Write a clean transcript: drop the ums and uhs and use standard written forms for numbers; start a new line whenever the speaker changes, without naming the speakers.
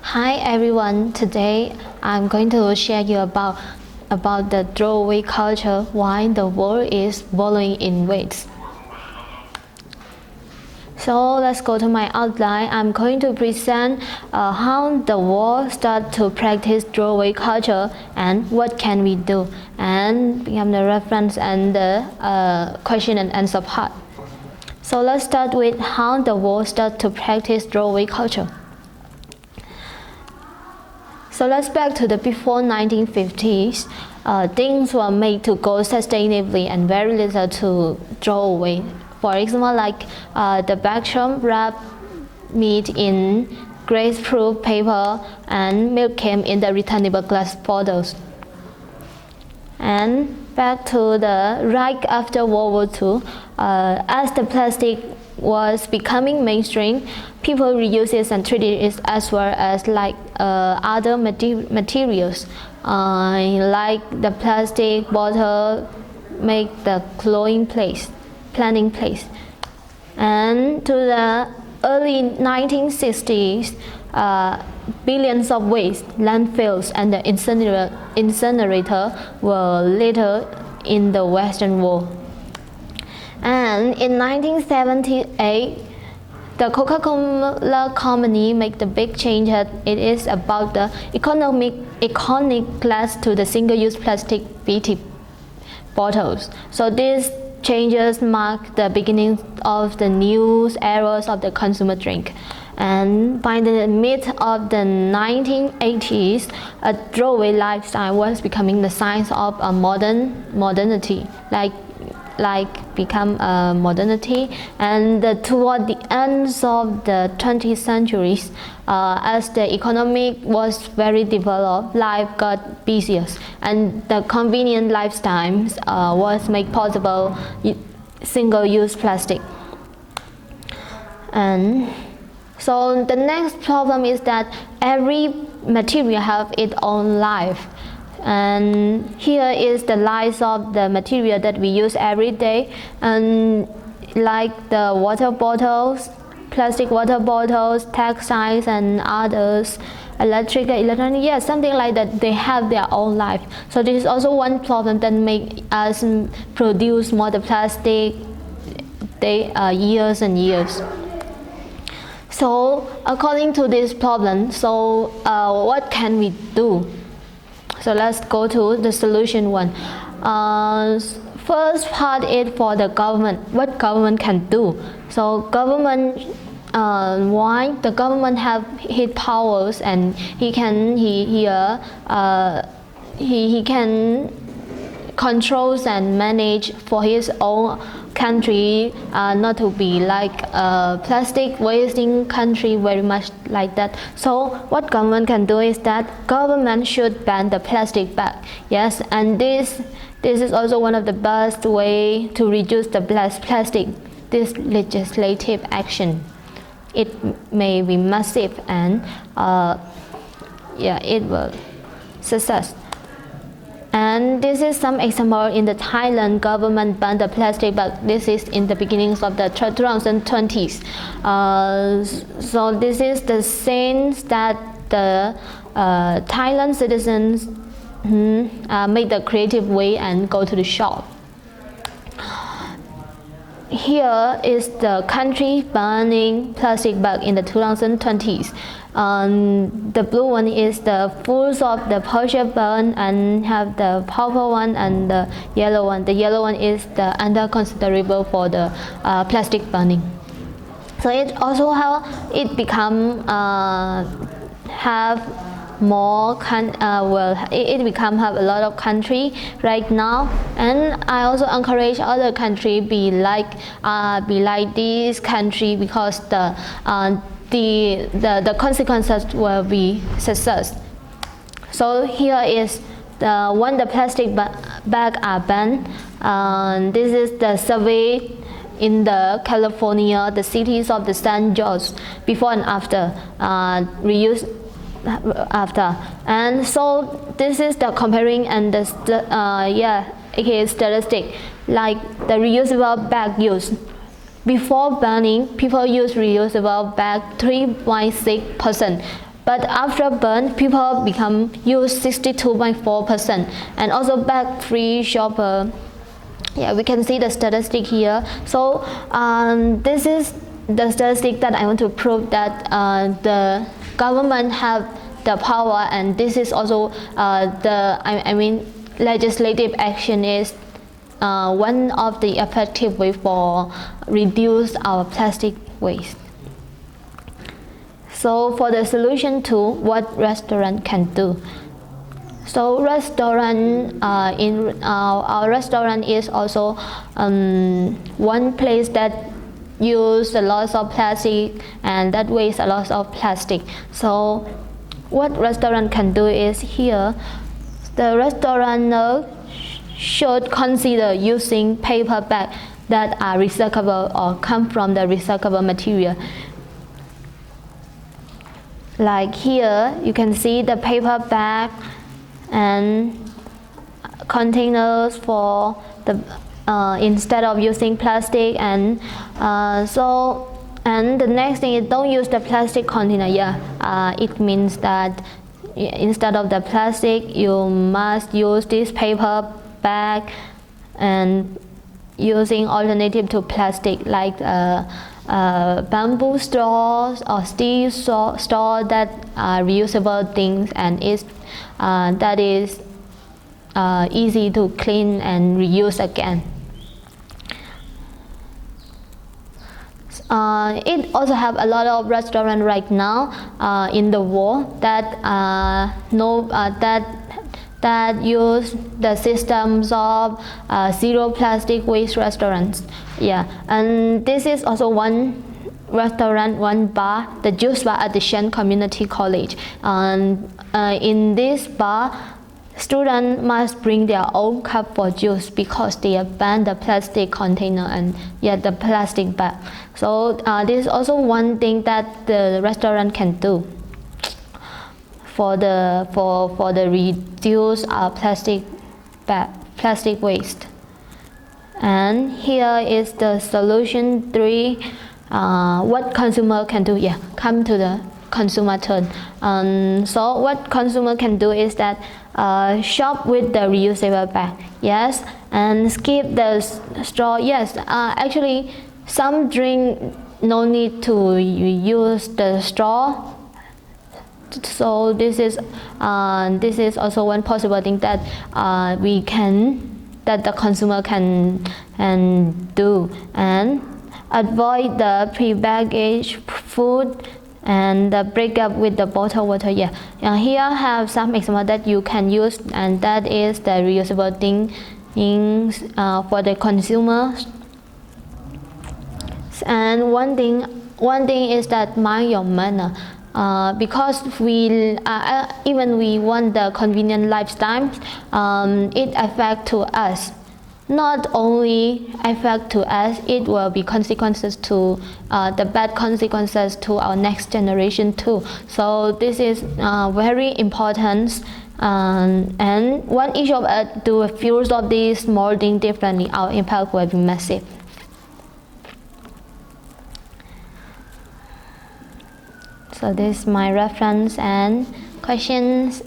Hi everyone, today I'm going to share you about the throwaway culture, why the world is following in waves. So let's go to my outline. I'm going to present how the world started to practice throwaway culture and what can we do, and become the reference and the question and answer part. So let's start with how the world started to practice throwaway culture. So let's back to the before 1950s. Things were made to go sustainably and very little to throw away. For example, like the backroom wrapped meat in greaseproof paper, and milk came in the returnable glass bottles. And back to the right after World War II, as the plastic was becoming mainstream, people reuse it and treated it as well as like other materials, like the plastic bottle make the planting place. And to the early 1960s, billions of waste, landfills, and the incinerator were littered in the Western world. And in 1978, the Coca-Cola company made the big change. It is about the iconic glass to the single-use plastic PET bottles. So these changes mark the beginning of the new eras of the consumer drink. And by the mid of the 1980s, a throwaway lifestyle was becoming the sign of a modernity, and toward the ends of the 20th century, as the economy was very developed, life got busier, and the convenient lifestyle was made possible single-use plastic. And so the next problem is that every material have its own life. And here is the lives of the material that we use every day, and like the water bottles, plastic water bottles, textiles, and others, electronic, something like that. They have their own life. So this is also one problem that make us produce more the plastic years and years. So according to this problem, what can we do? So let's go to the solution one. First part is for the government. What government can do? So government, why the government have his powers, and he can controls and manage for his own country, not to be like a plastic wasting country very much like that. So what government can do is that government should ban the plastic bag. Yes, and this is also one of the best way to reduce the plastic. This legislative action, it may be massive, and it will success. And this is some example in the Thailand government banned the plastic, but this is in the beginnings of the 2020s. So this is the sense that the Thailand citizens make the creative way and go to the shop. Here is the country banning plastic bag in the 2020s. The blue one is the foods of the partial ban, and have the purple one and the yellow one. The yellow one is the under considerable for the plastic banning. So it also how it become have more it become have a lot of country right now, and I also encourage other country be like this country, because the consequences will be success. So here is when the plastic bag are banned. This is the survey in the California, the cities of the San Jose, before and after reuse after. And so this is the comparing and the statistic, like the reusable bag use. Before banning, people use reusable bag 3.6%, But after burn, people use 62.4%, and also bag-free shopper. Yeah, we can see the statistic here. So this is the statistic that I want to prove that the government have the power, and this is also legislative action is one of the effective way for reduce our plastic waste. So for the solution to what restaurant can do. So restaurant in our restaurant is also one place that use a lot of plastic and that waste a lot of plastic. So what restaurant can do is here, the restaurant should consider using paper bags that are recyclable or come from the recyclable material. Like here, you can see the paper bag and containers for the instead of using plastic, and and the next thing is don't use the plastic container. It means that instead of the plastic, you must use this paper bag and using alternative to plastic like bamboo straws or steel straw that are reusable things, and that is easy to clean and reuse again. It also have a lot of restaurants right now in the world that that use the systems of zero plastic waste restaurants. Yeah, and this is also one restaurant, one bar, the Juice Bar at the Shen Community College. And in this bar, students must bring their own cup for juice because they have banned the plastic container and the plastic bag. So this is also one thing that the restaurant can do for the reduce plastic waste. And here is the solution 3. What consumer can do? Come to the consumer turn. So what consumer can do is that shop with the reusable bag, yes, and skip the straw, yes. Actually, some drink no need to use the straw. So this is also one possible thing that that the consumer can do, and avoid the pre-packaged food and the breakup with the bottled water. Here I have some example that you can use, and that is the reusable things for the consumers. And one thing is that mind your manner. Because we even we want the convenient lifestyle, it affects to us. Not only affect to us, it will be consequences to the bad consequences to our next generation too. So this is very important. And when each of us do a few of these small things differently, our impact will be massive. So this is my reference and questions.